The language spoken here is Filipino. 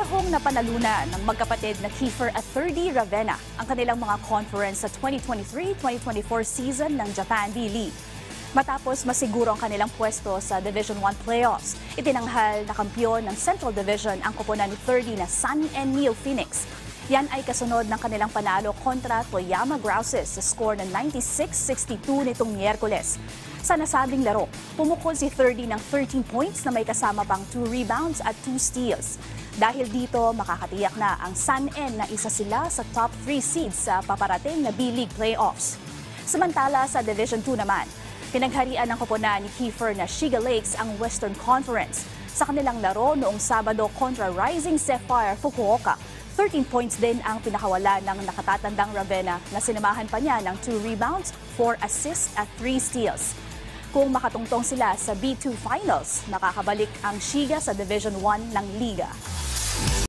Parehong napanalunan ng magkapatid na Kiefer at Thirdy Ravenna ang kanilang mga conference sa 2023-2024 season ng Japan D-League. Matapos masiguro ang kanilang pwesto sa Division 1 playoffs, itinanghal na kampiyon ng Central Division ang koponan ni Thirdy na Sun and Neo Phoenix. Yan ay kasunod ng kanilang panalo kontra Toyama Grouses sa score na 96-62 nitong Miyerkules. Sa nasabing laro, pumukol si Thirdy ng 13 points na may kasama pang 2 rebounds at 2 steals. Dahil dito, makakatiyak na ang Sun N na isa sila sa top 3 seeds sa paparating na B-League playoffs. Samantala sa Division 2 naman, pinagharian ng koponan ni Kiefer na Shiga Lakes ang Western Conference. Sa kanilang laro noong Sabado kontra Rising Sapphire Fukuoka, 13 points din ang pinakawala ng nakatatandang Ravenna na sinamahan pa niya ng 2 rebounds, 4 assists at 3 steals. Kung makatungtong sila sa B2 Finals, makakabalik ang Shiga sa Division 1 ng Liga.